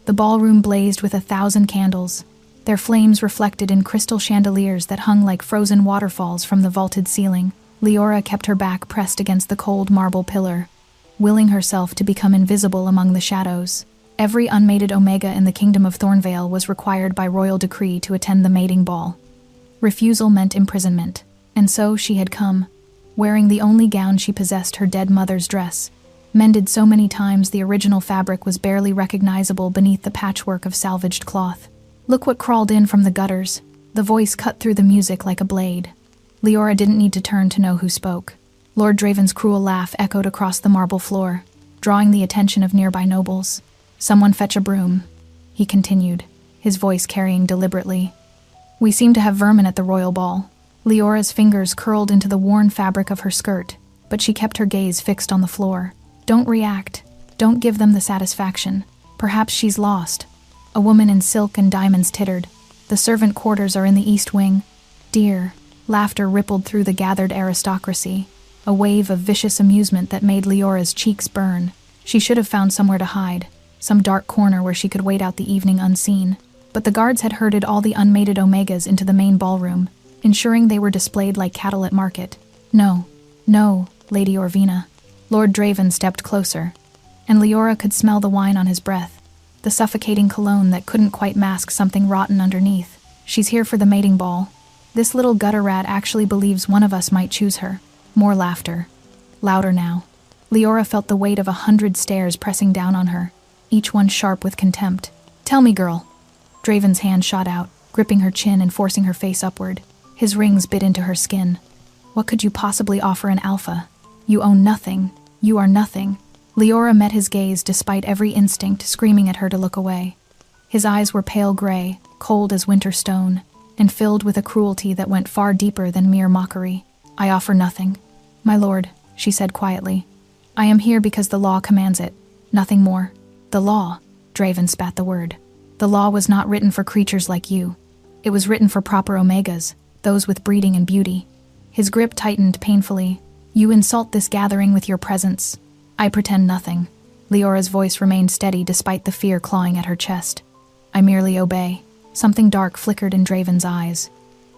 The ballroom blazed with 1,000 candles, their flames reflected in crystal chandeliers that hung like frozen waterfalls from the vaulted ceiling. Leora kept her back pressed against the cold marble pillar, willing herself to become invisible among the shadows. Every unmated Omega in the Kingdom of Thornvale was required by royal decree to attend the mating ball. Refusal meant imprisonment, and so she had come, wearing the only gown she possessed, her dead mother's dress. Mended so many times the original fabric was barely recognizable beneath the patchwork of salvaged cloth. "Look what crawled in from the gutters." The voice cut through the music like a blade. Leora didn't need to turn to know who spoke. Lord Draven's cruel laugh echoed across the marble floor, drawing the attention of nearby nobles. "Someone fetch a broom," he continued, his voice carrying deliberately. "We seem to have vermin at the royal ball." Leora's fingers curled into the worn fabric of her skirt, but she kept her gaze fixed on the floor. "Don't react. Don't give them the satisfaction. Perhaps she's lost." A woman in silk and diamonds tittered. "The servant quarters are in the east wing." "Dear." Laughter rippled through the gathered aristocracy, a wave of vicious amusement that made Leora's cheeks burn. She should have found somewhere to hide, some dark corner where she could wait out the evening unseen. But the guards had herded all the unmated Omegas into the main ballroom, ensuring they were displayed like cattle at market. "No, no, Lady Orvina." Lord Draven stepped closer, and Leora could smell the wine on his breath, the suffocating cologne that couldn't quite mask something rotten underneath. "She's here for the mating ball. This little gutter rat actually believes one of us might choose her." More laughter. Louder now. Leora felt the weight of 100 stares pressing down on her, each one sharp with contempt. "Tell me, girl." Draven's hand shot out, gripping her chin and forcing her face upward. His rings bit into her skin. "What could you possibly offer an alpha? You own nothing. You are nothing." Leora met his gaze despite every instinct screaming at her to look away. His eyes were pale gray, cold as winter stone, and filled with a cruelty that went far deeper than mere mockery. "I offer nothing, my lord," she said quietly. "I am here because the law commands it. Nothing more." "The law?" Draven spat the word. "The law was not written for creatures like you. It was written for proper Omegas, those with breeding and beauty." His grip tightened painfully. "You insult this gathering with your presence." "I pretend nothing." Leora's voice remained steady despite the fear clawing at her chest. "I merely obey." Something dark flickered in Draven's eyes.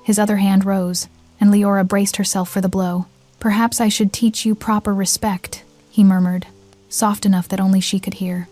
His other hand rose, and Leora braced herself for the blow. "Perhaps I should teach you proper respect," he murmured, soft enough that only she could hear.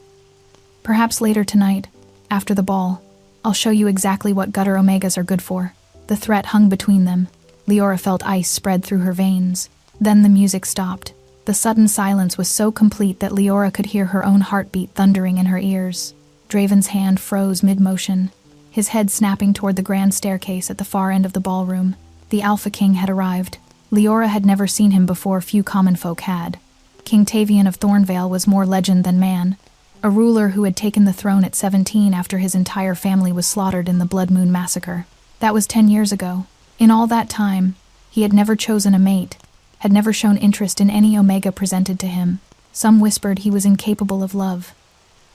"Perhaps later tonight, after the ball, I'll show you exactly what gutter Omegas are good for." The threat hung between them. Leora felt ice spread through her veins. Then the music stopped. The sudden silence was so complete that Leora could hear her own heartbeat thundering in her ears. Draven's hand froze mid-motion, his head snapping toward the grand staircase at the far end of the ballroom. The Alpha King had arrived. Leora had never seen him before. Few common folk had. King Tavian of Thornvale was more legend than man, a ruler who had taken the throne at 17 after his entire family was slaughtered in the Blood Moon Massacre. That was 10 years ago. In all that time, he had never chosen a mate, had never shown interest in any Omega presented to him. Some whispered he was incapable of love.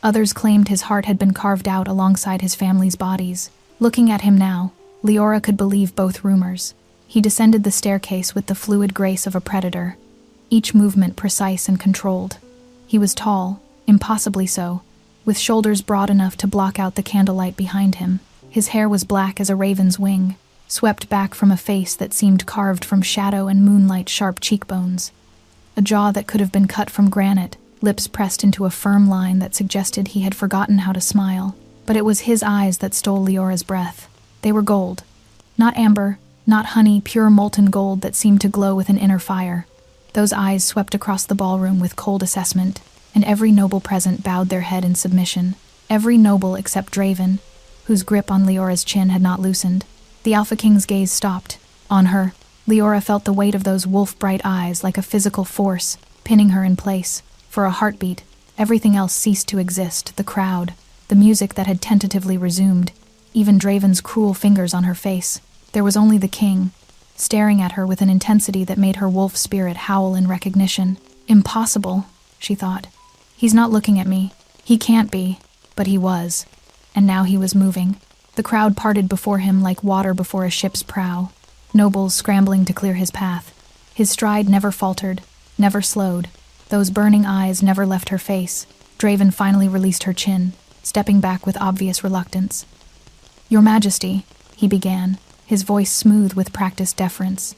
Others claimed his heart had been carved out alongside his family's bodies. Looking at him now, Leora could believe both rumors. He descended the staircase with the fluid grace of a predator, each movement precise and controlled. He was tall, impossibly so, with shoulders broad enough to block out the candlelight behind him. His hair was black as a raven's wing, swept back from a face that seemed carved from shadow and moonlight-sharp cheekbones. A jaw that could have been cut from granite, lips pressed into a firm line that suggested he had forgotten how to smile. But it was his eyes that stole Leora's breath. They were gold. Not amber, not honey, pure molten gold that seemed to glow with an inner fire. Those eyes swept across the ballroom with cold assessment, and every noble present bowed their head in submission. Every noble except Draven, whose grip on Leora's chin had not loosened. The Alpha King's gaze stopped. On her, Leora felt the weight of those wolf-bright eyes like a physical force, pinning her in place. For a heartbeat, everything else ceased to exist. The crowd, the music that had tentatively resumed, even Draven's cruel fingers on her face. There was only the king, staring at her with an intensity that made her wolf spirit howl in recognition. Impossible, she thought. He's not looking at me. He can't be. But he was. And now he was moving. The crowd parted before him like water before a ship's prow, nobles scrambling to clear his path. His stride never faltered, never slowed. Those burning eyes never left her face. Draven finally released her chin, stepping back with obvious reluctance. "Your Majesty," he began, his voice smooth with practiced deference.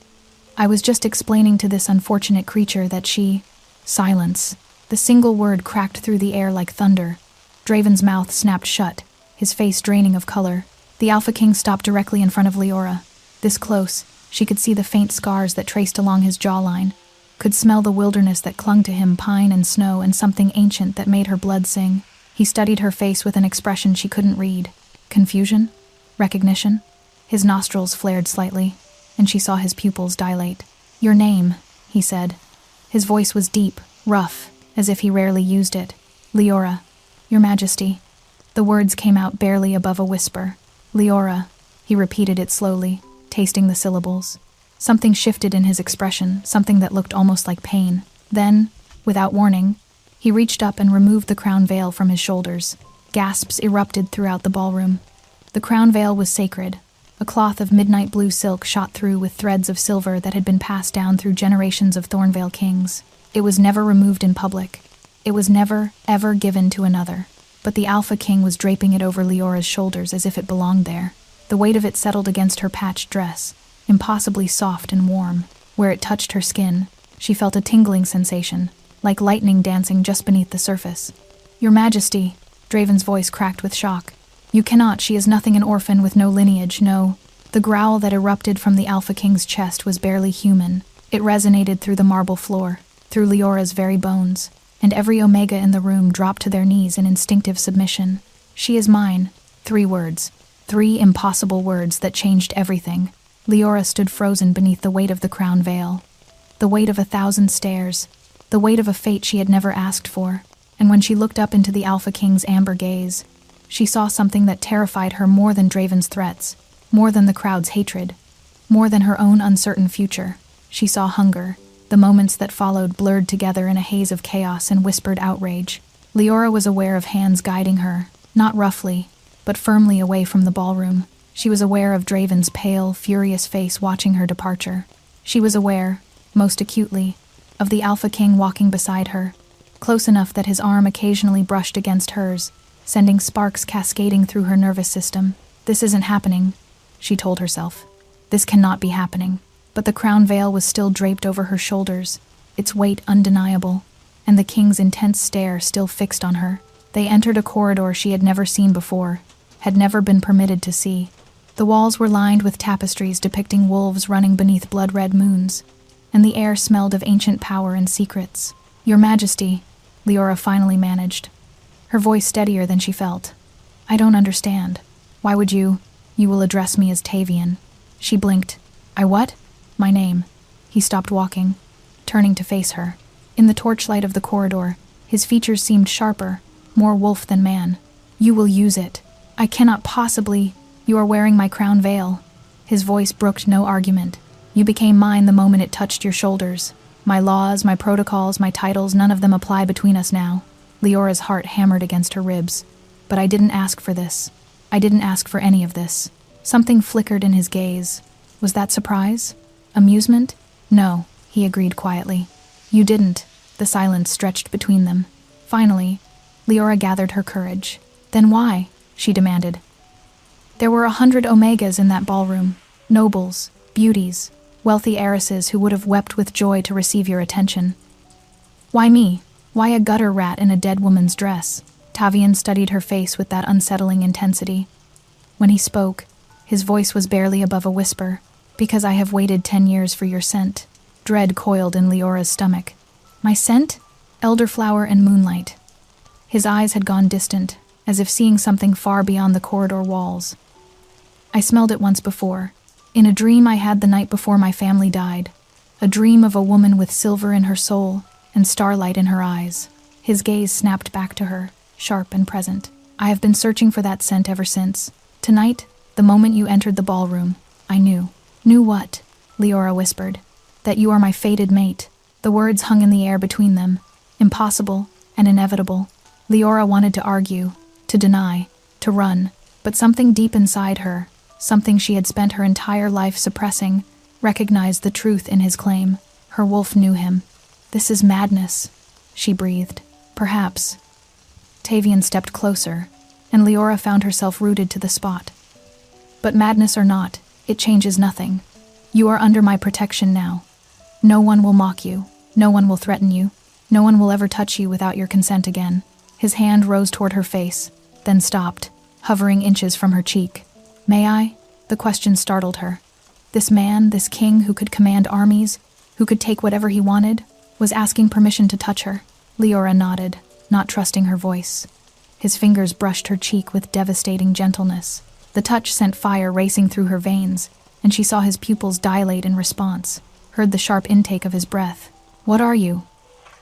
"I was just explaining to this unfortunate creature that she—" Silence. The single word cracked through the air like thunder. Draven's mouth snapped shut, his face draining of color. The Alpha King stopped directly in front of Leora. This close, she could see the faint scars that traced along his jawline, could smell the wilderness that clung to him, pine and snow, and something ancient that made her blood sing. He studied her face with an expression she couldn't read. Confusion? Recognition? His nostrils flared slightly, and she saw his pupils dilate. "Your name," he said. His voice was deep, rough, as if he rarely used it. "Leora, Your Majesty." The words came out barely above a whisper. "Leora," he repeated it slowly, tasting the syllables. Something shifted in his expression, something that looked almost like pain. Then, without warning, he reached up and removed the crown veil from his shoulders. Gasps erupted throughout the ballroom. The crown veil was sacred. A cloth of midnight blue silk shot through with threads of silver that had been passed down through generations of Thornvale kings. It was never removed in public. It was never, ever given to another. But the Alpha King was draping it over Leora's shoulders as if it belonged there. The weight of it settled against her patched dress, impossibly soft and warm. Where it touched her skin, she felt a tingling sensation, like lightning dancing just beneath the surface. "Your Majesty," Draven's voice cracked with shock. "You cannot, she is nothing, an orphan with no lineage, no." The growl that erupted from the Alpha King's chest was barely human. It resonated through the marble floor, through Leora's very bones, and every Omega in the room dropped to their knees in instinctive submission. "She is mine." 3 words. 3 impossible words that changed everything. Leora stood frozen beneath the weight of the crown veil. The weight of 1,000 stares. The weight of a fate she had never asked for. And when she looked up into the Alpha King's amber gaze, she saw something that terrified her more than Draven's threats, more than the crowd's hatred, more than her own uncertain future. She saw hunger. The moments that followed blurred together in a haze of chaos and whispered outrage. Leora was aware of hands guiding her, not roughly, but firmly away from the ballroom. She was aware of Draven's pale, furious face watching her departure. She was aware, most acutely, of the Alpha King walking beside her, close enough that his arm occasionally brushed against hers, sending sparks cascading through her nervous system. "This isn't happening," she told herself. "This cannot be happening." But the crown veil was still draped over her shoulders, its weight undeniable, and the king's intense stare still fixed on her. They entered a corridor she had never seen before, had never been permitted to see. The walls were lined with tapestries depicting wolves running beneath blood-red moons, and the air smelled of ancient power and secrets. "Your Majesty," Leora finally managed, her voice steadier than she felt. "I don't understand. Why would you will address me as Tavian." She blinked. "I what?" "My name." He stopped walking, turning to face her. In the torchlight of the corridor, his features seemed sharper, more wolf than man. "You will use it. I cannot possibly. You are wearing my crown veil." His voice brooked no argument. "You became mine the moment it touched your shoulders. My laws, my protocols, my titles, none of them apply between us now." Leora's heart hammered against her ribs. "But I didn't ask for this. I didn't ask for any of this." Something flickered in his gaze. Was that surprise? Amusement? "No," he agreed quietly. "You didn't." The silence stretched between them. Finally, Leora gathered her courage. "Then why?" she demanded. "There were 100 Omegas in that ballroom. Nobles, beauties, wealthy heiresses who would have wept with joy to receive your attention. Why me? Why a gutter rat in a dead woman's dress?" Tavian studied her face with that unsettling intensity. When he spoke, his voice was barely above a whisper. "Because I have waited 10 years for your scent." Dread coiled in Leora's stomach. "My scent?" "Elderflower and moonlight." His eyes had gone distant, as if seeing something far beyond the corridor walls. "I smelled it once before, in a dream I had the night before my family died. A dream of a woman with silver in her soul and starlight in her eyes." His gaze snapped back to her, sharp and present. "I have been searching for that scent ever since. Tonight, the moment you entered the ballroom, I knew." "Knew what?" Leora whispered. "That you are my fated mate." The words hung in the air between them, impossible and inevitable. Leora wanted to argue, to deny, to run, but something deep inside her, something she had spent her entire life suppressing, recognized the truth in his claim. Her wolf knew him. "This is madness," she breathed. "Perhaps." Tavian stepped closer, and Leora found herself rooted to the spot. But madness or not, it changes nothing. You are under my protection now. No one will mock you. No one will threaten you. No one will ever touch you without your consent again. His hand rose toward her face, then stopped, hovering inches from her cheek. May I? The question startled her. This man, this king who could command armies, who could take whatever he wanted, was asking permission to touch her. Leora nodded, not trusting her voice. His fingers brushed her cheek with devastating gentleness. The touch sent fire racing through her veins, and she saw his pupils dilate in response, heard the sharp intake of his breath. What are you?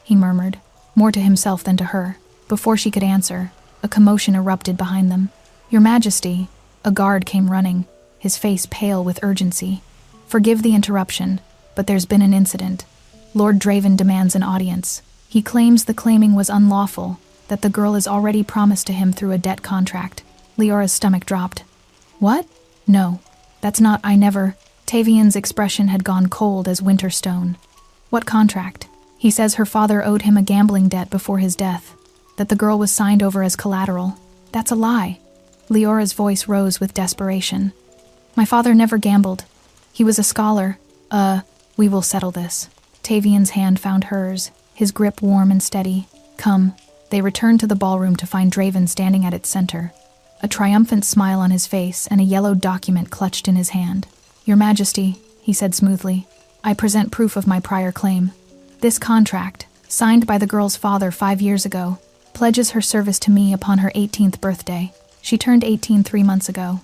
He murmured, more to himself than to her. Before she could answer, a commotion erupted behind them. Your Majesty, a guard came running, his face pale with urgency. Forgive the interruption, but there's been an incident. Lord Draven demands an audience. He claims the claiming was unlawful, that the girl is already promised to him through a debt contract. Leora's stomach dropped. What? No, that's not, I never. Tavian's expression had gone cold as winter stone. What contract? He says her father owed him a gambling debt before his death, that the girl was signed over as collateral. That's a lie. Leora's voice rose with desperation. My father never gambled. He was a scholar. We will settle this. Tavian's hand found hers, his grip warm and steady. Come. They returned to the ballroom to find Draven standing at its center, a triumphant smile on his face and a yellowed document clutched in his hand. Your Majesty, he said smoothly, I present proof of my prior claim. This contract, signed by the girl's father 5 years ago, pledges her service to me upon her 18th birthday. She turned 18 3 months ago.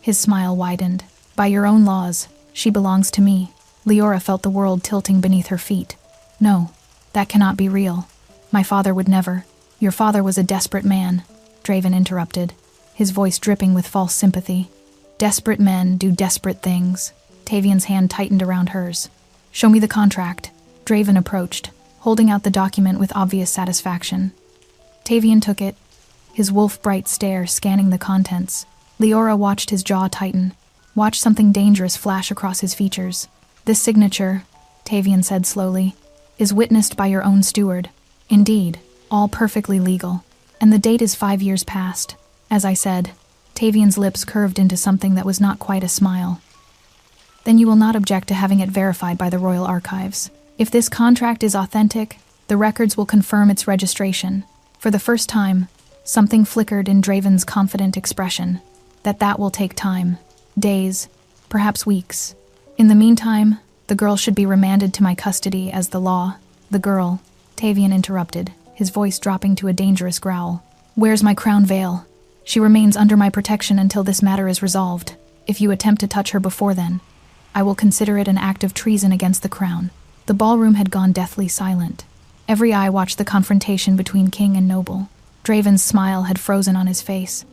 His smile widened. By your own laws, she belongs to me. Leora felt the world tilting beneath her feet. No, that cannot be real. My father would never. Your father was a desperate man, Draven interrupted, his voice dripping with false sympathy. Desperate men do desperate things. Tavian's hand tightened around hers. Show me the contract. Draven approached, holding out the document with obvious satisfaction. Tavian took it, his wolf-bright stare scanning the contents. Leora watched his jaw tighten, watched something dangerous flash across his features. This signature, Tavian said slowly, is witnessed by your own steward. Indeed, all perfectly legal. And the date is 5 years past. As I said, Tavian's lips curved into something that was not quite a smile. Then you will not object to having it verified by the Royal Archives. If this contract is authentic, the records will confirm its registration. For the first time, something flickered in Draven's confident expression. That will take time. Days, perhaps weeks. In the meantime, the girl should be remanded to my custody as the law. The girl, Tavian interrupted, his voice dropping to a dangerous growl. Where's my crown veil? She remains under my protection until this matter is resolved. If you attempt to touch her before then, I will consider it an act of treason against the crown. The ballroom had gone deathly silent. Every eye watched the confrontation between king and noble. Draven's smile had frozen on his face.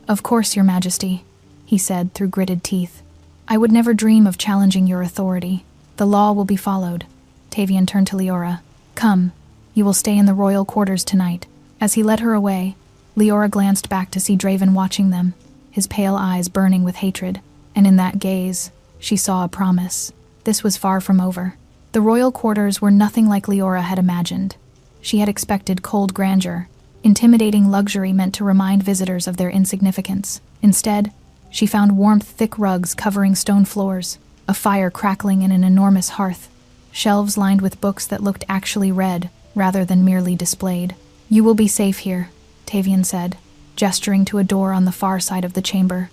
Of course, Your Majesty, he said through gritted teeth. I would never dream of challenging your authority. The law will be followed. Tavian turned to Leora. Come, you will stay in the royal quarters tonight. As he led her away, Leora glanced back to see Draven watching them, his pale eyes burning with hatred, and in that gaze, she saw a promise. This was far from over. The royal quarters were nothing like Leora had imagined. She had expected cold grandeur, intimidating luxury meant to remind visitors of their insignificance. Instead, she found warmth, thick rugs covering stone floors, a fire crackling in an enormous hearth, shelves lined with books that looked actually read rather than merely displayed. You will be safe here, Tavian said, gesturing to a door on the far side of the chamber.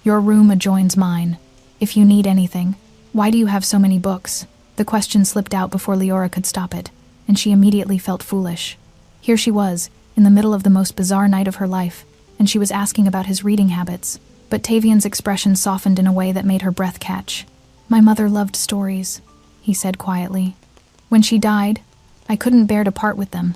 Your room adjoins mine. If you need anything. Why do you have so many books? The question slipped out before Leora could stop it, and she immediately felt foolish. Here she was, in the middle of the most bizarre night of her life, and she was asking about his reading habits. But Tavian's expression softened in a way that made her breath catch. My mother loved stories, he said quietly. When she died, I couldn't bear to part with them.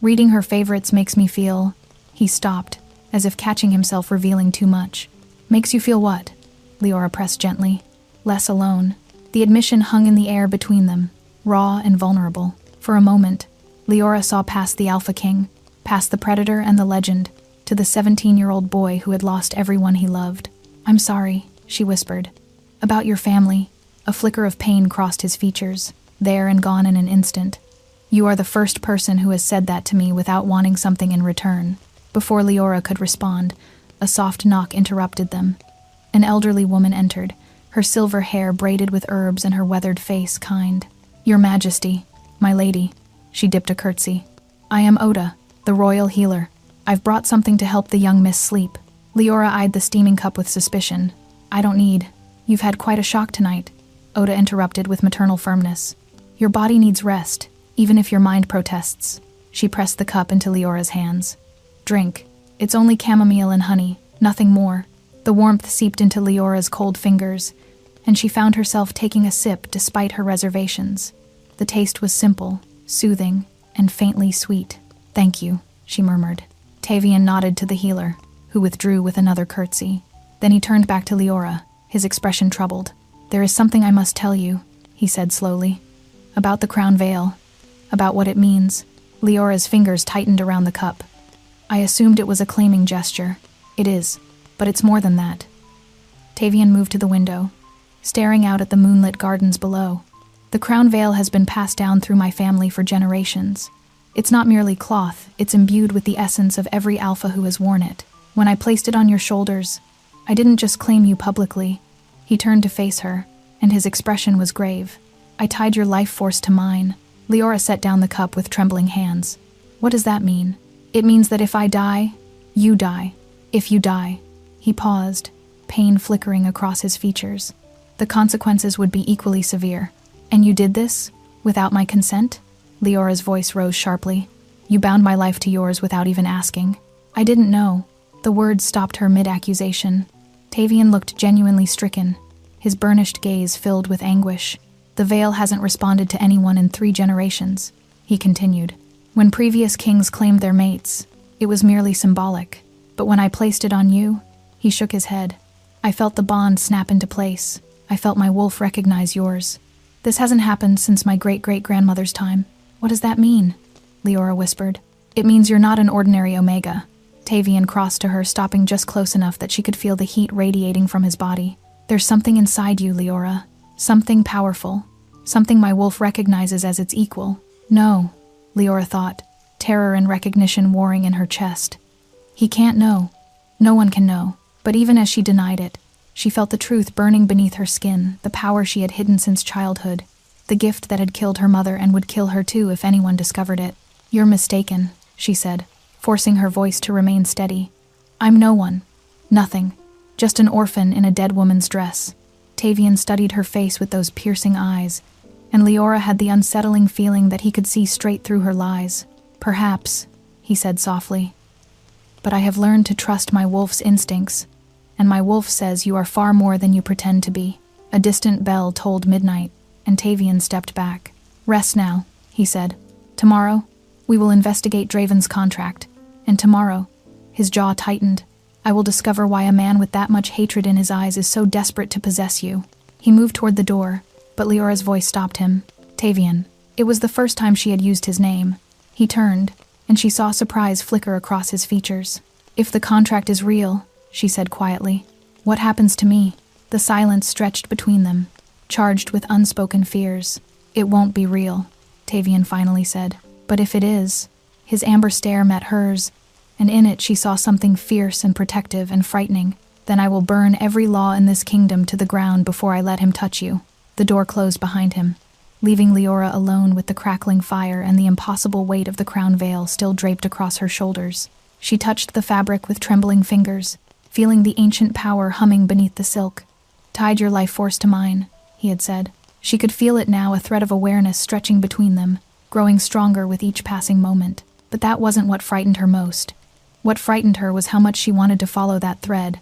Reading her favorites makes me feel... He stopped, as if catching himself revealing too much. Makes you feel what? Leora pressed gently. Less alone. The admission hung in the air between them, raw and vulnerable. For a moment, Leora saw past the Alpha King, past the predator and the legend, to the 17-year-old boy who had lost everyone he loved. I'm sorry, she whispered. About your family. A flicker of pain crossed his features, there and gone in an instant. You are the first person who has said that to me without wanting something in return. Before Leora could respond, a soft knock interrupted them. An elderly woman entered, her silver hair braided with herbs and her weathered face kind. "Your Majesty, my lady," she dipped a curtsy. "I am Oda, the royal healer. I've brought something to help the young miss sleep." Leora eyed the steaming cup with suspicion. "I don't need. You've had quite a shock tonight," Oda interrupted with maternal firmness. "Your body needs rest, even if your mind protests." She pressed the cup into Leora's hands. "Drink. It's only chamomile and honey, nothing more." The warmth seeped into Leora's cold fingers, and she found herself taking a sip despite her reservations. The taste was simple, soothing, and faintly sweet. "Thank you," she murmured. Tavian nodded to the healer, who withdrew with another curtsy. Then he turned back to Leora, his expression troubled. "There is something I must tell you," he said slowly. "About the crown veil. About what it means." Leora's fingers tightened around the cup. "I assumed it was a claiming gesture. It is, but it's more than that." Tavian moved to the window, staring out at the moonlit gardens below. "The crown veil has been passed down through my family for generations. It's not merely cloth, it's imbued with the essence of every alpha who has worn it. When I placed it on your shoulders, I didn't just claim you publicly." He turned to face her, and his expression was grave. "I tied your life force to mine." Leora set down the cup with trembling hands. "What does that mean?" "It means that if I die, you die. If you die." He paused, pain flickering across his features. "The consequences would be equally severe. And you did this? Without my consent?" Leora's voice rose sharply. "You bound my life to yours without even asking." "I didn't know." The words stopped her mid-accusation. Tavian looked genuinely stricken, his burnished gaze filled with anguish. "The veil hasn't responded to anyone in 3 generations," he continued. "When previous kings claimed their mates, it was merely symbolic. But when I placed it on you," he shook his head, "I felt the bond snap into place. I felt my wolf recognize yours. This hasn't happened since my great-great-grandmother's time." "What does that mean?" Leora whispered. "It means you're not an ordinary Omega." Tavian crossed to her, stopping just close enough that she could feel the heat radiating from his body. "There's something inside you, Leora. Something powerful. Something my wolf recognizes as its equal." "No," Leora thought, terror and recognition warring in her chest. "He can't know. No one can know." But even as she denied it, she felt the truth burning beneath her skin, the power she had hidden since childhood, the gift that had killed her mother and would kill her too if anyone discovered it. "You're mistaken," she said, forcing her voice to remain steady. "I'm no one. Nothing. Just an orphan in a dead woman's dress." Tavian studied her face with those piercing eyes, and Leora had the unsettling feeling that he could see straight through her lies. "Perhaps," he said softly, "but I have learned to trust my wolf's instincts, and my wolf says you are far more than you pretend to be." A distant bell tolled midnight, and Tavian stepped back. "Rest now," he said. "Tomorrow, we will investigate Draven's contract, and tomorrow," his jaw tightened, "I will discover why a man with that much hatred in his eyes is so desperate to possess you." He moved toward the door, but Leora's voice stopped him. "Tavian." It was the first time she had used his name. He turned, and she saw surprise flicker across his features. "If the contract is real," she said quietly, "what happens to me?" The silence stretched between them, charged with unspoken fears. "It won't be real," Tavian finally said. "But if it is," his amber stare met hers, and in it she saw something fierce and protective and frightening. "Then I will burn every law in this kingdom to the ground before I let him touch you." The door closed behind him, leaving Leora alone with the crackling fire and the impossible weight of the crown veil still draped across her shoulders. She touched the fabric with trembling fingers, feeling the ancient power humming beneath the silk. "Tied your life force to mine," he had said. She could feel it now, a thread of awareness stretching between them, growing stronger with each passing moment. But that wasn't what frightened her most. What frightened her was how much she wanted to follow that thread,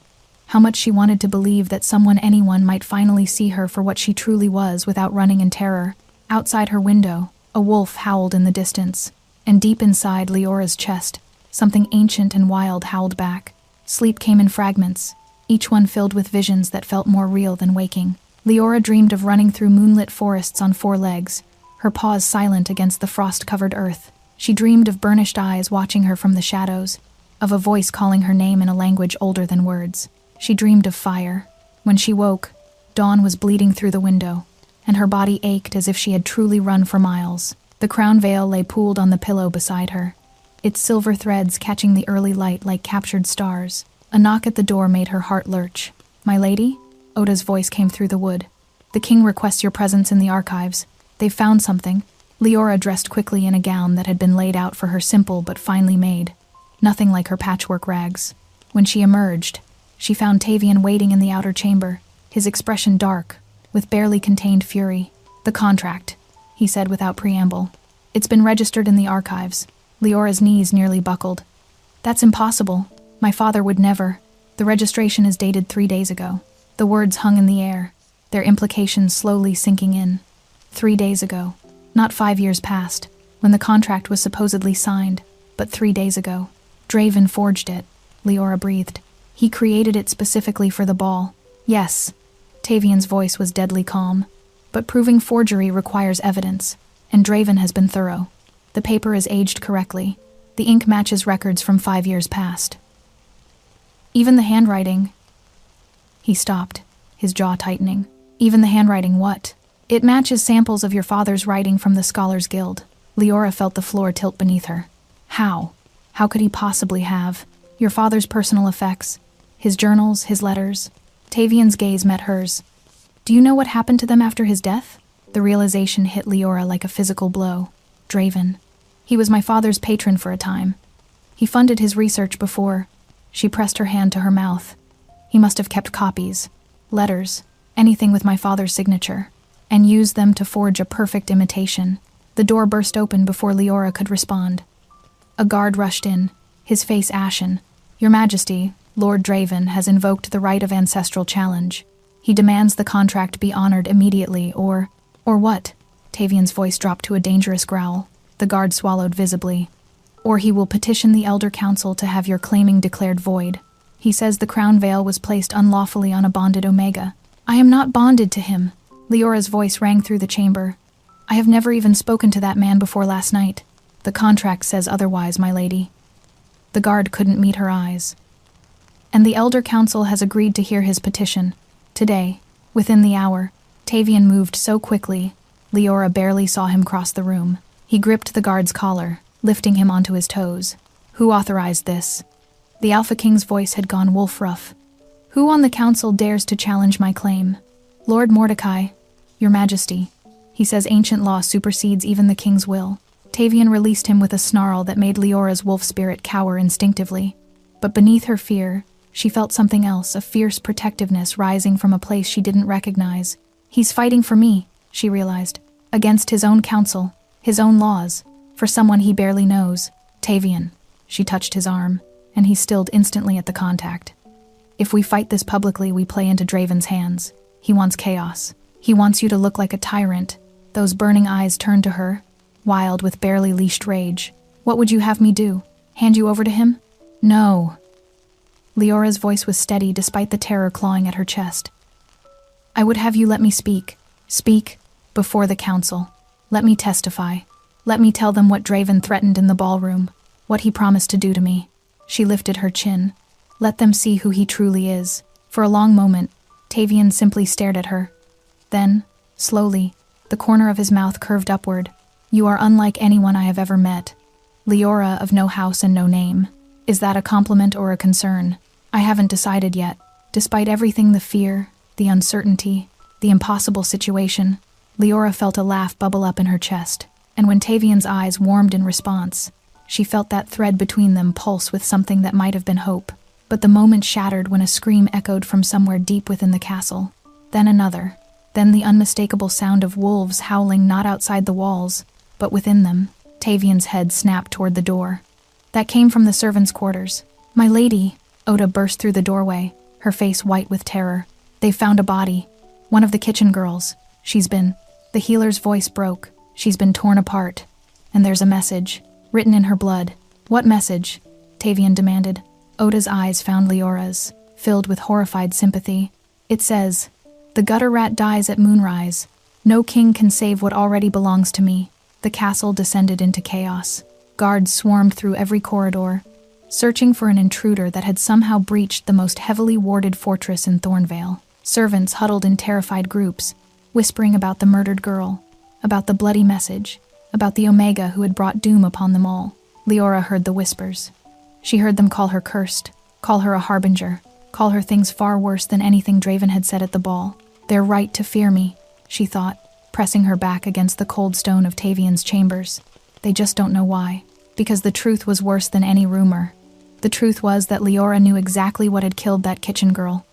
how much she wanted to believe that anyone might finally see her for what she truly was without running in terror. Outside her window, a wolf howled in the distance, and deep inside Leora's chest, something ancient and wild howled back. Sleep came in fragments, each one filled with visions that felt more real than waking. Leora dreamed of running through moonlit forests on 4 legs, her paws silent against the frost-covered earth. She dreamed of burnished eyes watching her from the shadows, of a voice calling her name in a language older than words. She dreamed of fire. When she woke, dawn was bleeding through the window, and her body ached as if she had truly run for miles. The crown veil lay pooled on the pillow beside her, its silver threads catching the early light like captured stars. A knock at the door made her heart lurch. "My lady?" Oda's voice came through the wood. "The king requests your presence in the archives. They've found something." Leora dressed quickly in a gown that had been laid out for her, simple but finely made. Nothing like her patchwork rags. When she emerged, she found Tavian waiting in the outer chamber, his expression dark, with barely contained fury. "The contract," he said without preamble. "It's been registered in the archives." Leora's knees nearly buckled. "That's impossible. My father would never. The registration is dated 3 days ago." The words hung in the air, their implications slowly sinking in. 3 days ago. Not 5 years past, when the contract was supposedly signed, but 3 days ago. Draven forged it, Leora breathed. He created it specifically for the ball. Yes. Tavian's voice was deadly calm. But proving forgery requires evidence, and Draven has been thorough. The paper is aged correctly. The ink matches records from 5 years past. Even the handwriting. He stopped, his jaw tightening. Even the handwriting, what? It matches samples of your father's writing from the Scholars Guild. Leora felt the floor tilt beneath her. How? How could he possibly have? Your father's personal effects, his journals, his letters. Tavian's gaze met hers. Do you know what happened to them after his death? The realization hit Leora like a physical blow. Draven. He was my father's patron for a time. He funded his research before. She pressed her hand to her mouth. He must have kept copies, letters, anything with my father's signature, and used them to forge a perfect imitation. The door burst open before Leora could respond. A guard rushed in, his face ashen. Your Majesty, Lord Draven has invoked the right of ancestral challenge. He demands the contract be honored immediately, or what? Tavian's voice dropped to a dangerous growl. The guard swallowed visibly. Or he will petition the Elder Council to have your claiming declared void. He says the crown veil was placed unlawfully on a bonded Omega. I am not bonded to him. Leora's voice rang through the chamber. I have never even spoken to that man before last night. The contract says otherwise, my lady. The guard couldn't meet her eyes. And the Elder Council has agreed to hear his petition. Today, within the hour. Tavian moved so quickly, Leora barely saw him cross the room. He gripped the guard's collar, lifting him onto his toes. Who authorized this? The Alpha King's voice had gone wolf-rough. Who on the council dares to challenge my claim? Lord Mordecai, Your Majesty. He says ancient law supersedes even the king's will. Tavian released him with a snarl that made Leora's wolf spirit cower instinctively. But beneath her fear, she felt something else, a fierce protectiveness rising from a place she didn't recognize. He's fighting for me, she realized. Against his own council, his own laws, for someone he barely knows. Tavian. She touched his arm, and he stilled instantly at the contact. If we fight this publicly, we play into Draven's hands. He wants chaos. He wants you to look like a tyrant. Those burning eyes turned to her, wild with barely leashed rage. What would you have me do? Hand you over to him? No. Leora's voice was steady despite the terror clawing at her chest. I would have you let me speak. Speak before the council. Let me testify. Let me tell them what Draven threatened in the ballroom, what he promised to do to me. She lifted her chin. Let them see who he truly is. For a long moment, Tavian simply stared at her. Then, slowly, the corner of his mouth curved upward. You are unlike anyone I have ever met. Leora of no house and no name. Is that a compliment or a concern? I haven't decided yet. Despite everything, the fear, the uncertainty, the impossible situation, Leora felt a laugh bubble up in her chest. And when Tavian's eyes warmed in response, she felt that thread between them pulse with something that might have been hope. But the moment shattered when a scream echoed from somewhere deep within the castle. Then another. Then the unmistakable sound of wolves howling not outside the walls, but within them. Tavian's head snapped toward the door. That came from the servants' quarters. My lady, Oda burst through the doorway, her face white with terror. They found a body. One of the kitchen girls. The healer's voice broke. She's been torn apart. And there's a message, written in her blood. What message? Tavian demanded. Oda's eyes found Leora's, filled with horrified sympathy. It says, the gutter rat dies at moonrise. No king can save what already belongs to me. The castle descended into chaos. Guards swarmed through every corridor, searching for an intruder that had somehow breached the most heavily warded fortress in Thornvale. Servants huddled in terrified groups, whispering about the murdered girl, about the bloody message, about the Omega who had brought doom upon them all. Leora heard the whispers. She heard them call her cursed, call her a harbinger, call her things far worse than anything Draven had said at the ball. They're right to fear me, she thought, pressing her back against the cold stone of Tavian's chambers. They just don't know why. Because the truth was worse than any rumor. The truth was that Leora knew exactly what had killed that kitchen girl.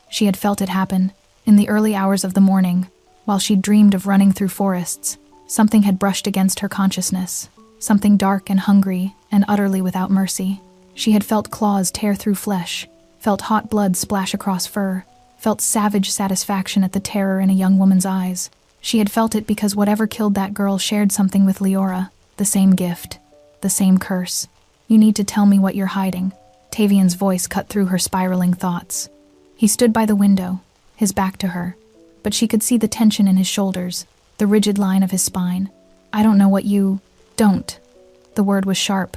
She had felt it happen, in the early hours of the morning, while she'd dreamed of running through forests. Something had brushed against her consciousness, something dark and hungry and utterly without mercy. She had felt claws tear through flesh, felt hot blood splash across fur, felt savage satisfaction at the terror in a young woman's eyes. She had felt it because whatever killed that girl shared something with Leora, the same gift, the same curse. You need to tell me what you're hiding. Tavian's voice cut through her spiraling thoughts. He stood by the window, his back to her, but she could see the tension in his shoulders, the rigid line of his spine. I don't know what you... Don't. The word was sharp.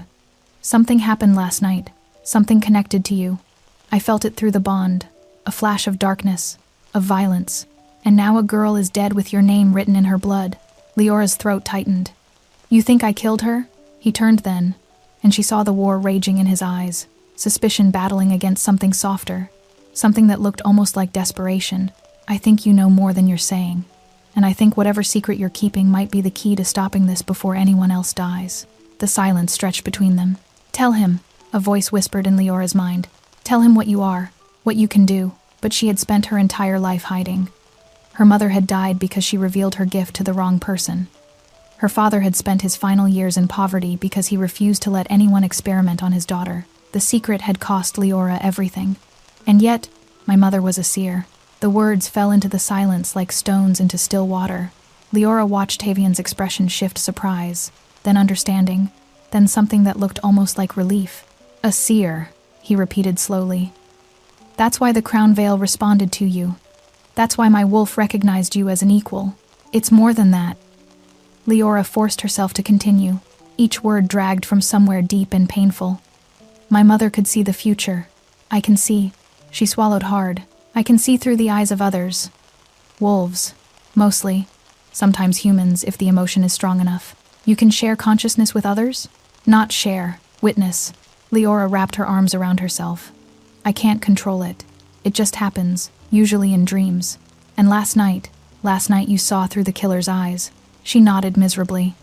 Something happened last night, something connected to you. I felt it through the bond, a flash of darkness, of violence, and now a girl is dead with your name written in her blood. Leora's throat tightened. You think I killed her? He turned then, and she saw the war raging in his eyes, suspicion battling against something softer, something that looked almost like desperation. I think you know more than you're saying, and I think whatever secret you're keeping might be the key to stopping this before anyone else dies. The silence stretched between them. Tell him, a voice whispered in Leora's mind. Tell him what you are, what you can do. But she had spent her entire life hiding. Her mother had died because she revealed her gift to the wrong person. Her father had spent his final years in poverty because he refused to let anyone experiment on his daughter. The secret had cost Leora everything. And yet, my mother was a seer. The words fell into the silence like stones into still water. Leora watched Tavian's expression shift surprise, then understanding, then something that looked almost like relief. A seer, he repeated slowly. That's why the crown veil responded to you. That's why my wolf recognized you as an equal. It's more than that. Leora forced herself to continue, each word dragged from somewhere deep and painful. My mother could see the future. I can see. She swallowed hard. I can see through the eyes of others. Wolves, mostly. Sometimes humans, if the emotion is strong enough. You can share consciousness with others? Not share, witness. Leora wrapped her arms around herself. I can't control it. It just happens, usually in dreams. And last night you saw through the killer's eyes. She nodded miserably.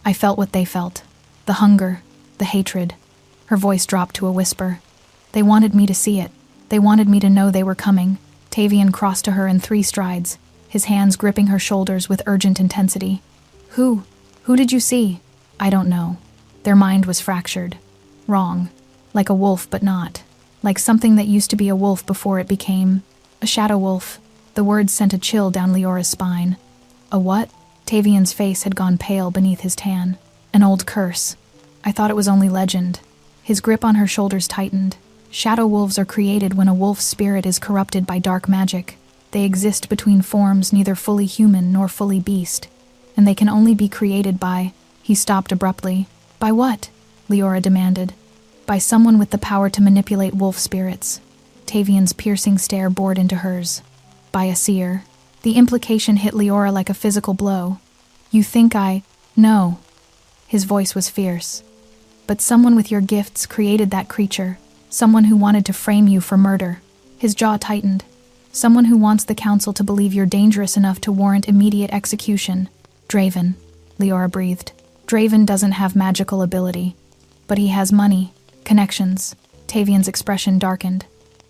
I felt what they felt. The hunger, the hatred. Her voice dropped to a whisper. They wanted me to see it. They wanted me to know they were coming. Tavian crossed to her in 3 strides, his hands gripping her shoulders with urgent intensity. Who did you see? I don't know. Their mind was fractured. Wrong. Like a wolf, but not. Like something that used to be a wolf before it became a shadow wolf. The words sent a chill down Leora's spine. A what? Tavian's face had gone pale beneath his tan. An old curse. I thought it was only legend. His grip on her shoulders tightened. Shadow wolves are created when a wolf's spirit is corrupted by dark magic. They exist between forms neither fully human nor fully beast. And they can only be created by... He stopped abruptly. By what? Leora demanded. By someone with the power to manipulate wolf spirits. Tavian's piercing stare bored into hers. By a seer. The implication hit Leora like a physical blow. You think I... No. His voice was fierce. But someone with your gifts created that creature. Someone who wanted to frame you for murder. His jaw tightened. Someone who wants the council to believe you're dangerous enough to warrant immediate execution. Draven, Leora breathed. Draven doesn't have magical ability. But he has money, connections. Tavian's expression darkened.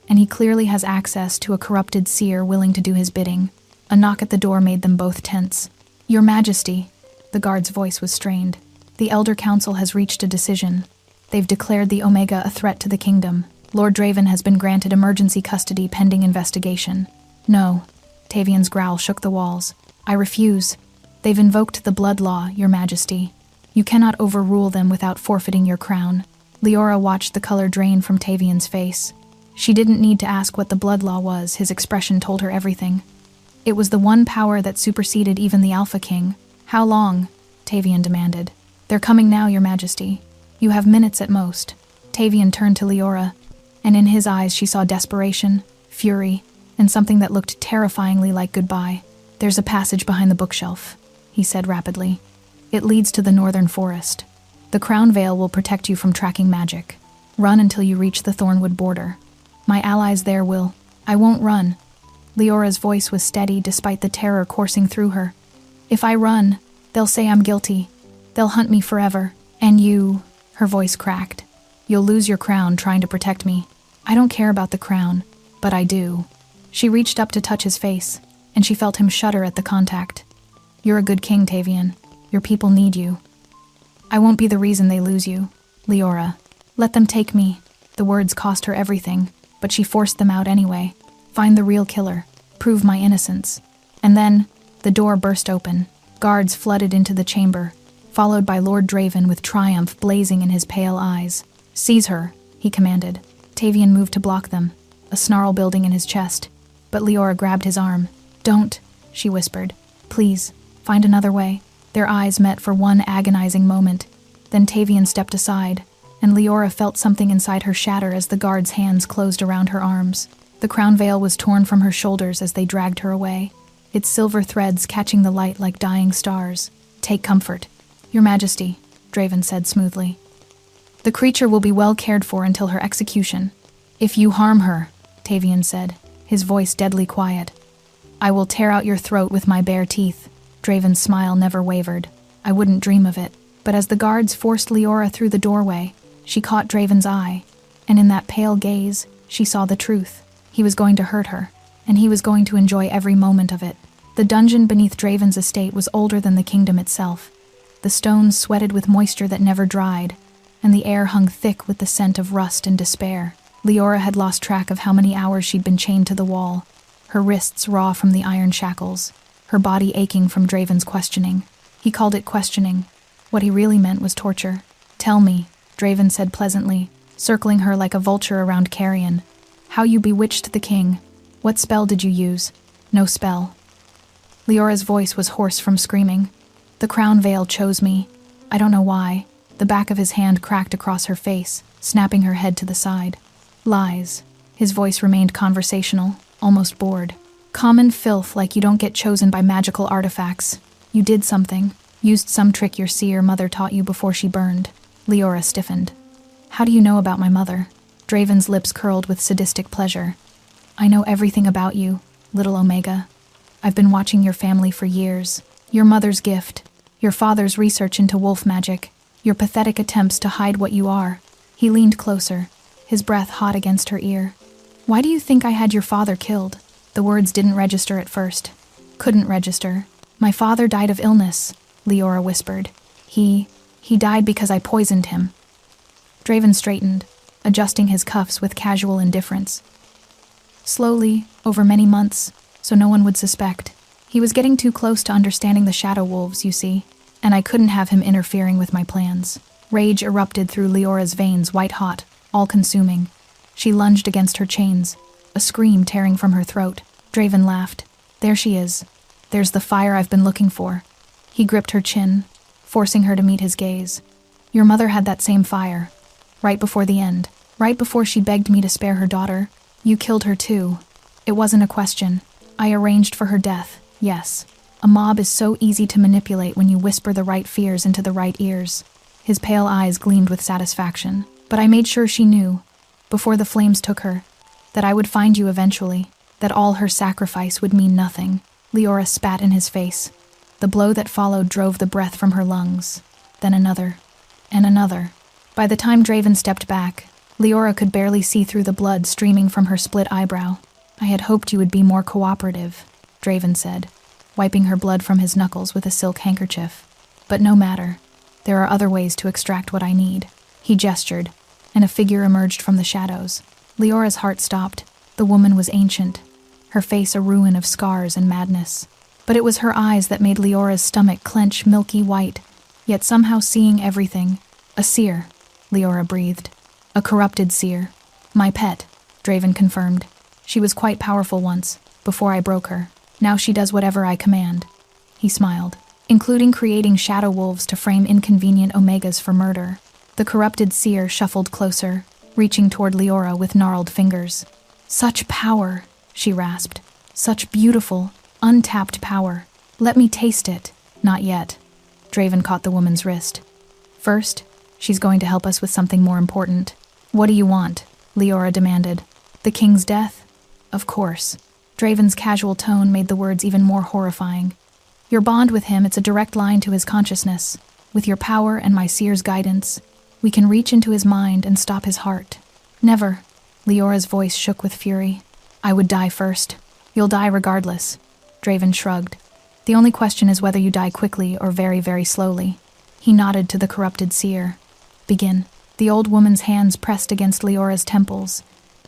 And he clearly has access to a corrupted seer willing to do his bidding. A knock at the door made them both tense. Your Majesty, the guard's voice was strained. The Elder Council has reached a decision. They've declared the Omega a threat to the kingdom. Lord Draven has been granted emergency custody pending investigation. No. Tavian's growl shook the walls. I refuse. They've invoked the blood law, Your Majesty. You cannot overrule them without forfeiting your crown. Leora watched the color drain from Tavian's face. She didn't need to ask what the blood law was, his expression told her everything. It was the one power that superseded even the Alpha King. How long? Tavian demanded. They're coming now, Your Majesty. You have minutes at most. Tavian turned to Leora, and in his eyes she saw desperation, fury, and something that looked terrifyingly like goodbye. There's a passage behind the bookshelf, he said rapidly. It leads to the northern forest. The crown veil will protect you from tracking magic. Run until you reach the Thornwood border. My allies there will. I won't run. Leora's voice was steady despite the terror coursing through her. If I run, they'll say I'm guilty. They'll hunt me forever. And you, her voice cracked. You'll lose your crown trying to protect me. I don't care about the crown, but I do. She reached up to touch his face, and she felt him shudder at the contact. You're a good king, Tavian. Your people need you. I won't be the reason they lose you, Leora. Let them take me. The words cost her everything, but she forced them out anyway. Find the real killer. Prove my innocence. And then, the door burst open. Guards flooded into the chamber, followed by Lord Draven with triumph blazing in his pale eyes. Seize her, he commanded. Tavian moved to block them, a snarl building in his chest. But Leora grabbed his arm. Don't, she whispered. Please, find another way. Their eyes met for one agonizing moment. Then Tavian stepped aside, and Leora felt something inside her shatter as the guard's hands closed around her arms. The crown veil was torn from her shoulders as they dragged her away, its silver threads catching the light like dying stars. Take comfort. Your Majesty, Draven said smoothly. The creature will be well cared for until her execution. If you harm her, Tavian said, his voice deadly quiet, I will tear out your throat with my bare teeth. Draven's smile never wavered. I wouldn't dream of it. But as the guards forced Leora through the doorway, she caught Draven's eye, and in that pale gaze, she saw the truth. He was going to hurt her, and he was going to enjoy every moment of it. The dungeon beneath Draven's estate was older than the kingdom itself. The stones sweated with moisture that never dried, and the air hung thick with the scent of rust and despair. Leora had lost track of how many hours she'd been chained to the wall, her wrists raw from the iron shackles, her body aching from Draven's questioning. He called it questioning. What he really meant was torture. Tell me, Draven said pleasantly, circling her like a vulture around carrion. How you bewitched the king. What spell did you use? No spell. Leora's voice was hoarse from screaming. The crown veil chose me. I don't know why. The back of his hand cracked across her face, snapping her head to the side. Lies. His voice remained conversational, almost bored. Common filth like you don't get chosen by magical artifacts. You did something. Used some trick your seer mother taught you before she burned. Leora stiffened. How do you know about my mother? Draven's lips curled with sadistic pleasure. I know everything about you, little Omega. I've been watching your family for years. Your mother's gift, your father's research into wolf magic, your pathetic attempts to hide what you are. He leaned closer, his breath hot against her ear. Why do you think I had your father killed? The words didn't register at first. Couldn't register. My father died of illness, Leora whispered. He died because I poisoned him. Draven straightened, adjusting his cuffs with casual indifference. Slowly, over many months, so no one would suspect. He was getting too close to understanding the shadow wolves, you see, and I couldn't have him interfering with my plans. Rage erupted through Leora's veins, white-hot, all-consuming. She lunged against her chains, a scream tearing from her throat. Draven laughed. There she is. There's the fire I've been looking for. He gripped her chin, forcing her to meet his gaze. Your mother had that same fire. Right before the end. Right before she begged me to spare her daughter. You killed her too. It wasn't a question. I arranged for her death, yes. A mob is so easy to manipulate when you whisper the right fears into the right ears. His pale eyes gleamed with satisfaction. But I made sure she knew, before the flames took her, that I would find you eventually, that all her sacrifice would mean nothing. Leora spat in his face. The blow that followed drove the breath from her lungs. Then another. And another. By the time Draven stepped back, Leora could barely see through the blood streaming from her split eyebrow. I had hoped you would be more cooperative, Draven said, wiping her blood from his knuckles with a silk handkerchief. But no matter. There are other ways to extract what I need. He gestured, and a figure emerged from the shadows. Leora's heart stopped. The woman was ancient, her face a ruin of scars and madness. But it was her eyes that made Leora's stomach clench milky white, yet somehow seeing everything. A seer, Leora breathed. A corrupted seer. My pet, Draven confirmed. She was quite powerful once, before I broke her. Now she does whatever I command. He smiled, including creating shadow wolves to frame inconvenient Omegas for murder. The corrupted seer shuffled closer, reaching toward Leora with gnarled fingers. Such power, she rasped. Such beautiful, untapped power. Let me taste it. Not yet. Draven caught the woman's wrist. First, She's going to help us with something more important. What do you want? Leora demanded. The king's death? Of course. Draven's casual tone made the words even more horrifying. Your bond with him, it's a direct line to his consciousness. With your power and my seer's guidance, we can reach into his mind and stop his heart. Never. Leora's voice shook with fury. I would die first. You'll die regardless. Draven shrugged. The only question is whether you die quickly or very, very slowly. He nodded to the corrupted seer. Begin. The old woman's hands pressed against Leora's temples.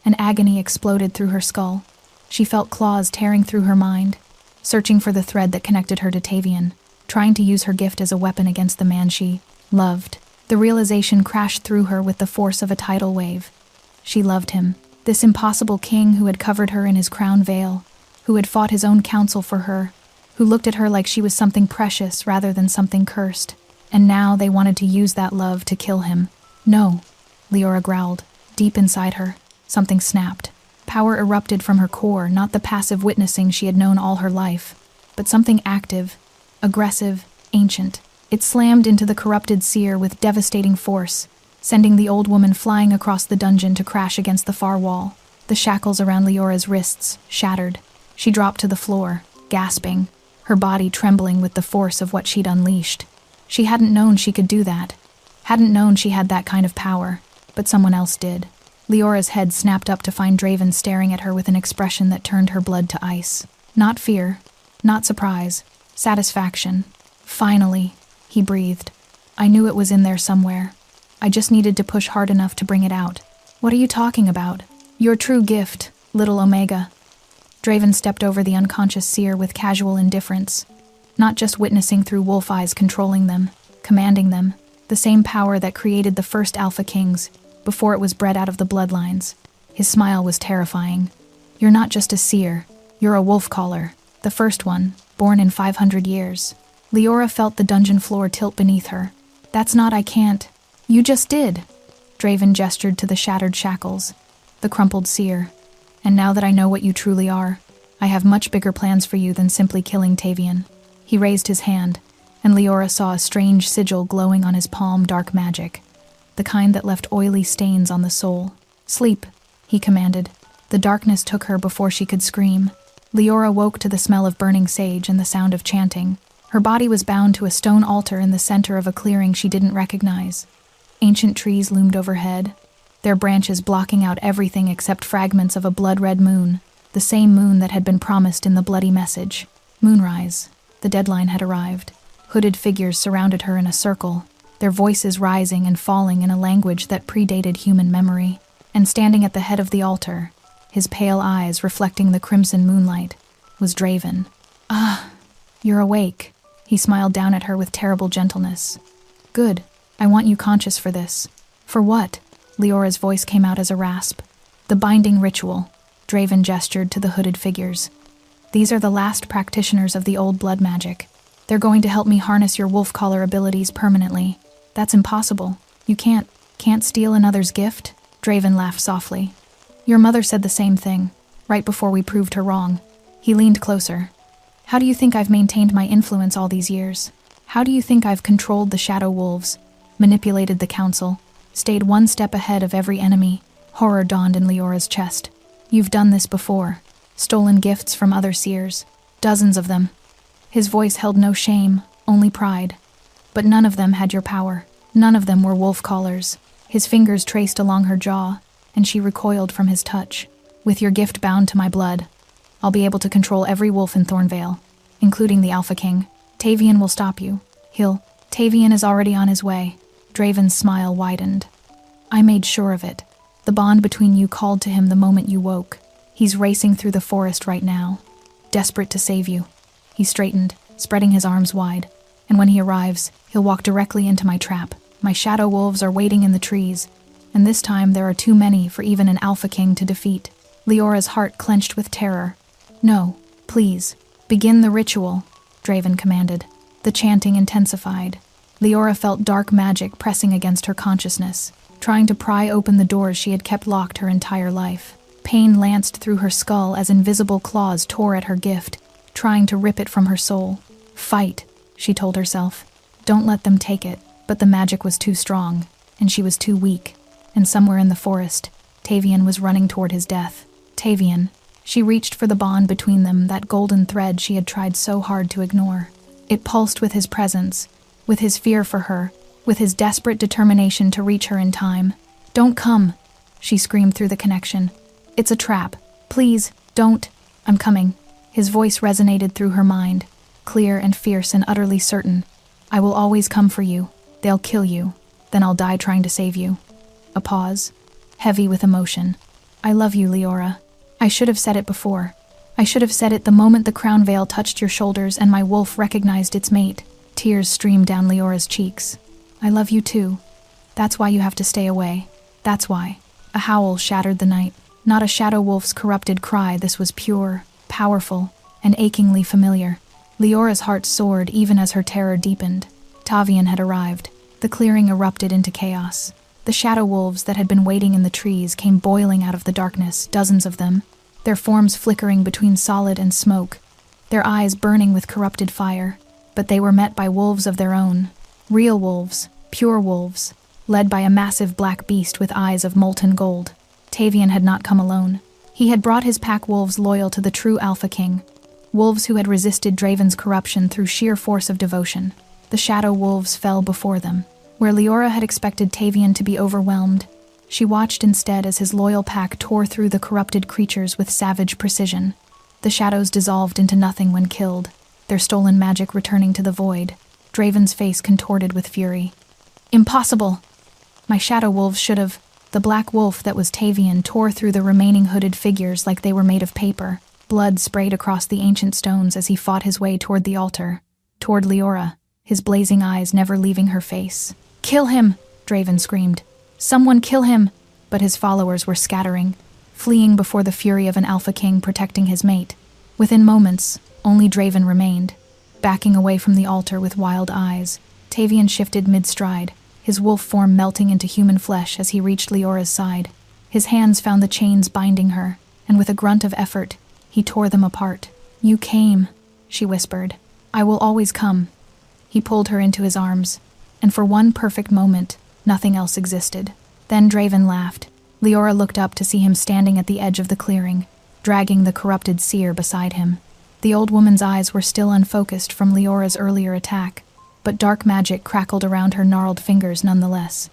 An agony exploded through her skull. She felt claws tearing through her mind, searching for the thread that connected her to Tavian, trying to use her gift as a weapon against the man she loved. The realization crashed through her with the force of a tidal wave. She loved him, this impossible king who had covered her in his crown veil, who had fought his own counsel for her, who looked at her like she was something precious rather than something cursed. And now they wanted to use that love to kill him. No, Leora growled. Deep inside her, something snapped. Power erupted from her core, not the passive witnessing she had known all her life, but something active, aggressive, ancient. It slammed into the corrupted seer with devastating force, sending the old woman flying across the dungeon to crash against the far wall. The shackles around Leora's wrists shattered. She dropped to the floor, gasping, her body trembling with the force of what she'd unleashed. She hadn't known she could do that, hadn't known she had that kind of power, but someone else did. Leora's head snapped up to find Draven staring at her with an expression that turned her blood to ice. Not fear, not surprise, satisfaction. Finally, he breathed. I knew it was in there somewhere. I just needed to push hard enough to bring it out. What are you talking about? Your true gift, little Omega. Draven stepped over the unconscious seer with casual indifference, not just witnessing through wolf eyes controlling them, commanding them, the same power that created the first Alpha Kings, before it was bred out of the bloodlines. His smile was terrifying. You're not just a seer, you're a wolf caller, the first one, born in 500 years. Leora felt the dungeon floor tilt beneath her. That's not I can't. You just did. Draven gestured to the shattered shackles, the crumpled seer. And now that I know what you truly are, I have much bigger plans for you than simply killing Tavian. He raised his hand, and Leora saw a strange sigil glowing on his palm, dark magic, the kind that left oily stains on the soul. Sleep, he commanded. The darkness took her before she could scream. Leora woke to the smell of burning sage and the sound of chanting. Her body was bound to a stone altar in the center of a clearing she didn't recognize. Ancient trees loomed overhead, their branches blocking out everything except fragments of a blood-red moon, the same moon that had been promised in the bloody message. Moonrise. The deadline had arrived. Hooded figures surrounded her in a circle, their voices rising and falling in a language that predated human memory. And standing at the head of the altar, his pale eyes reflecting the crimson moonlight, was Draven. Ah, you're awake. He smiled down at her with terrible gentleness. Good. I want you conscious for this. For what? Leora's voice came out as a rasp. The binding ritual. Draven gestured to the hooded figures. These are the last practitioners of the old blood magic. They're going to help me harness your wolf caller abilities permanently. That's impossible. You can't steal another's gift? Draven laughed softly. Your mother said the same thing, right before we proved her wrong. He leaned closer. How do you think I've maintained my influence all these years? How do you think I've controlled the shadow wolves, manipulated the council, stayed one step ahead of every enemy? Horror dawned in Leora's chest. You've done this before. Stolen gifts from other seers. Dozens of them. His voice held no shame, only pride. But none of them had your power. None of them were wolf callers. His fingers traced along her jaw, and she recoiled from his touch. With your gift bound to my blood, I'll be able to control every wolf in Thornvale, including the Alpha King. Tavian will stop you. Tavian is already on his way. Draven's smile widened. I made sure of it. The bond between you called to him the moment you woke. He's racing through the forest right now, desperate to save you. He straightened, spreading his arms wide. And when he arrives, he'll walk directly into my trap. My shadow wolves are waiting in the trees, and this time there are too many for even an Alpha King to defeat. Leora's heart clenched with terror. No, please, begin the ritual, Draven commanded. The chanting intensified. Leora felt dark magic pressing against her consciousness, trying to pry open the doors she had kept locked her entire life. Pain lanced through her skull as invisible claws tore at her gift, trying to rip it from her soul. Fight, she told herself. Don't let them take it. But the magic was too strong. and she was too weak. And somewhere in the forest, Tavian was running toward his death. Tavian. She reached for the bond between them, that golden thread she had tried so hard to ignore. It pulsed with his presence, with his fear for her, with his desperate determination to reach her in time. "Don't come," she screamed through the connection. "It's a trap. Please, don't. I'm coming." His voice resonated through her mind, clear and fierce and utterly certain. "I will always come for you. They'll kill you. Then I'll die trying to save you." A pause, heavy with emotion. "I love you, Leora. I should have said it before. I should have said it the moment the crown veil touched your shoulders and my wolf recognized its mate." Tears streamed down Leora's cheeks. "I love you too. That's why you have to stay away. That's why." A howl shattered the night. Not a shadow wolf's corrupted cry, this was pure, powerful, and achingly familiar. Leora's heart soared even as her terror deepened. Tavian had arrived. The clearing erupted into chaos. The shadow wolves that had been waiting in the trees came boiling out of the darkness, dozens of them, their forms flickering between solid and smoke, their eyes burning with corrupted fire. But they were met by wolves of their own. Real wolves, pure wolves, led by a massive black beast with eyes of molten gold. Tavian had not come alone. He had brought his pack wolves loyal to the true Alpha King, wolves who had resisted Draven's corruption through sheer force of devotion. The shadow wolves fell before them. Where Leora had expected Tavian to be overwhelmed, she watched instead as his loyal pack tore through the corrupted creatures with savage precision. The shadows dissolved into nothing when killed, their stolen magic returning to the void. Draven's face contorted with fury. "Impossible! My shadow wolves should have..." The black wolf that was Tavian tore through the remaining hooded figures like they were made of paper. Blood sprayed across the ancient stones as he fought his way toward the altar, toward Leora, his blazing eyes never leaving her face. "Kill him!" Draven screamed. "Someone kill him!" But his followers were scattering, fleeing before the fury of an Alpha King protecting his mate. Within moments, only Draven remained, backing away from the altar with wild eyes. Tavian shifted mid-stride, his wolf form melting into human flesh as he reached Leora's side. His hands found the chains binding her, and with a grunt of effort, he tore them apart. "You came," she whispered. "I will always come." He pulled her into his arms, and for one perfect moment, nothing else existed. Then Draven laughed. Leora looked up to see him standing at the edge of the clearing, dragging the corrupted seer beside him. The old woman's eyes were still unfocused from Leora's earlier attack, but dark magic crackled around her gnarled fingers nonetheless,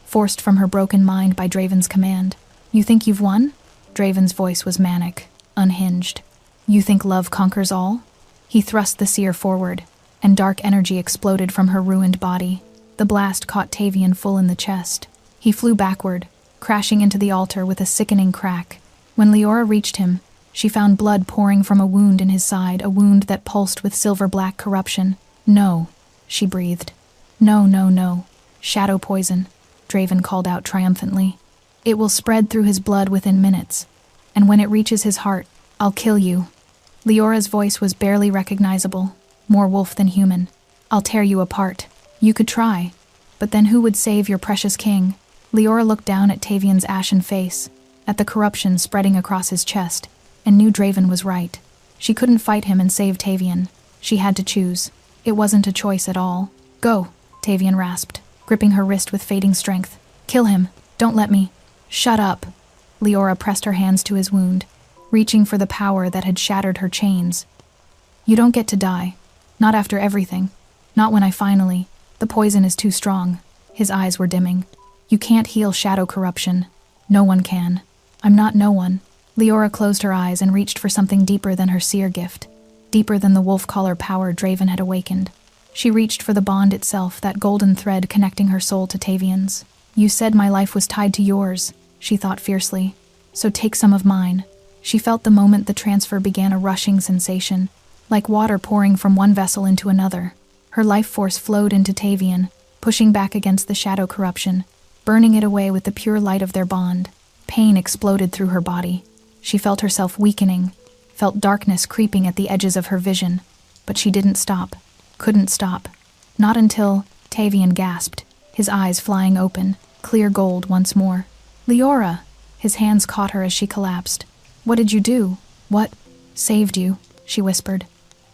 forced from her broken mind by Draven's command. "You think you've won?" Draven's voice was manic, unhinged. "You think love conquers all?" He thrust the seer forward, and dark energy exploded from her ruined body. The blast caught Tavian full in the chest. He flew backward, crashing into the altar with a sickening crack. When Leora reached him, she found blood pouring from a wound in his side, a wound that pulsed with silver-black corruption. "No," she breathed. "No, no, no. Shadow poison," Draven called out triumphantly. "It will spread through his blood within minutes, and when it reaches his heart, I'll kill you." Leora's voice was barely recognizable, more wolf than human. "I'll tear you apart. You could try, but then who would save your precious king?" Leora looked down at Tavian's ashen face, at the corruption spreading across his chest, and knew Draven was right. She couldn't fight him and save Tavian. She had to choose. It wasn't a choice at all. "Go," Tavian rasped, gripping her wrist with fading strength. "Kill him. Don't let me." "Shut up." Leora pressed her hands to his wound, reaching for the power that had shattered her chains. "You don't get to die. Not after everything. Not when I finally... The poison is too strong." His eyes were dimming. "You can't heal shadow corruption. No one can. I'm not no one." Leora closed her eyes and reached for something deeper than her seer gift, deeper than the wolf collar power Draven had awakened. She reached for the bond itself, that golden thread connecting her soul to Tavian's. "You said my life was tied to yours," she thought fiercely. "So take some of mine." She felt the moment the transfer began a rushing sensation, like water pouring from one vessel into another. Her life force flowed into Tavian, pushing back against the shadow corruption, burning it away with the pure light of their bond. Pain exploded through her body. She felt herself weakening, felt darkness creeping at the edges of her vision, but she didn't stop, couldn't stop. Not until Tavian gasped, his eyes flying open, clear gold once more. "Leora!" His hands caught her as she collapsed. "What did you do?" "What?" "Saved you," she whispered.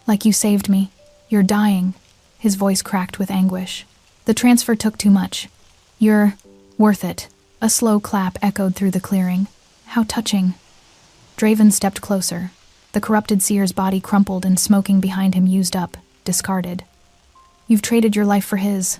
"Like you saved me. You're dying." His voice cracked with anguish. "The transfer took too much. You're..." Worth it. A slow clap echoed through the clearing. How touching. Draven stepped closer. The corrupted seer's body crumpled and smoking behind him used up, discarded. You've traded your life for his.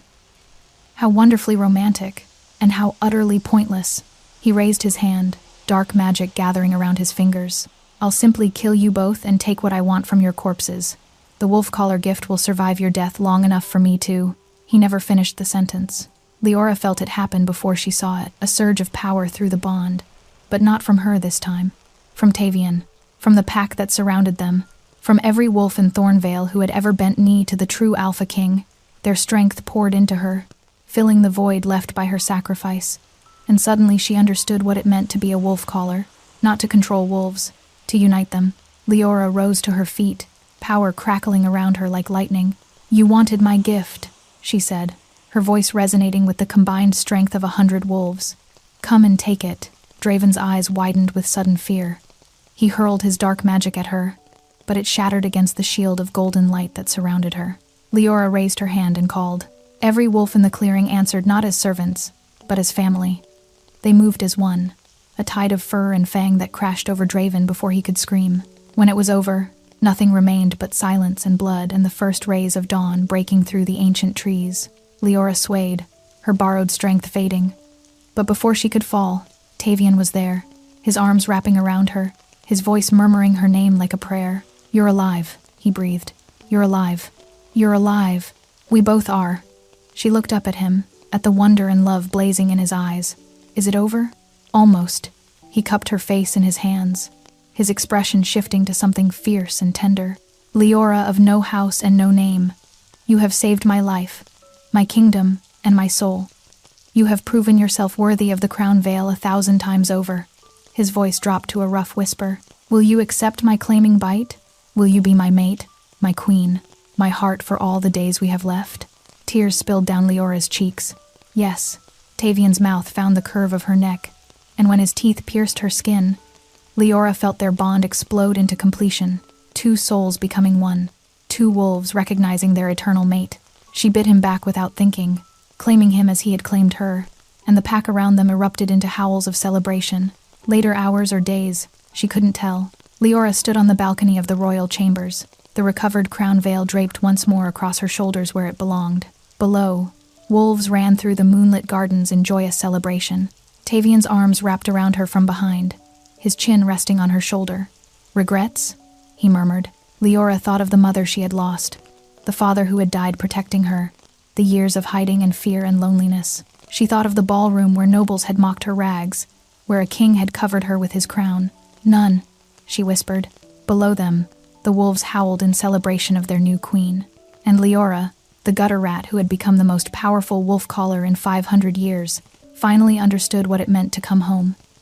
How wonderfully romantic, and how utterly pointless. He raised his hand, dark magic gathering around his fingers. I'll simply kill you both and take what I want from your corpses. The wolf collar gift will survive your death long enough for me to. He never finished the sentence. Leora felt it happen before she saw it, a surge of power through the bond. But not from her this time. From Tavian. From the pack that surrounded them. From every wolf in Thornvale who had ever bent knee to the true Alpha King. Their strength poured into her, filling the void left by her sacrifice. And suddenly she understood what it meant to be a wolf caller. Not to control wolves, to unite them. Leora rose to her feet, power crackling around her like lightning. You wanted my gift, she said, her voice resonating with the combined strength of 100 wolves. Come and take it. Draven's eyes widened with sudden fear. He hurled his dark magic at her, but it shattered against the shield of golden light that surrounded her. Leora raised her hand and called. Every wolf in the clearing answered not as servants, but as family. They moved as one, a tide of fur and fang that crashed over Draven before he could scream. When it was over, nothing remained but silence and blood and the first rays of dawn breaking through the ancient trees. Leora swayed, her borrowed strength fading. But before she could fall, Tavian was there, his arms wrapping around her, his voice murmuring her name like a prayer. You're alive, he breathed. You're alive. You're alive. We both are. She looked up at him, at the wonder and love blazing in his eyes. Is it over? Almost. He cupped her face in his hands, his expression shifting to something fierce and tender. Leora of no house and no name, you have saved my life, my kingdom, and my soul. You have proven yourself worthy of the crown veil 1,000 times over. His voice dropped to a rough whisper. Will you accept my claiming bite? Will you be my mate, my queen, my heart for all the days we have left? Tears spilled down Leora's cheeks. Yes. Tavian's mouth found the curve of her neck, and when his teeth pierced her skin, Leora felt their bond explode into completion, 2 souls becoming one, 2 wolves recognizing their eternal mate. She bit him back without thinking, claiming him as he had claimed her, and the pack around them erupted into howls of celebration. Later hours or days, she couldn't tell. Leora stood on the balcony of the royal chambers, the recovered crown veil draped once more across her shoulders where it belonged. Below, wolves ran through the moonlit gardens in joyous celebration. Tavian's arms wrapped around her from behind, his chin resting on her shoulder. Regrets? He murmured. Leora thought of the mother she had lost, the father who had died protecting her, the years of hiding and fear and loneliness. She thought of the ballroom where nobles had mocked her rags, where a king had covered her with his crown. None, she whispered. Below them, the wolves howled in celebration of their new queen. And Leora, the gutter rat who had become the most powerful wolf caller in 500 years, finally understood what it meant to come home.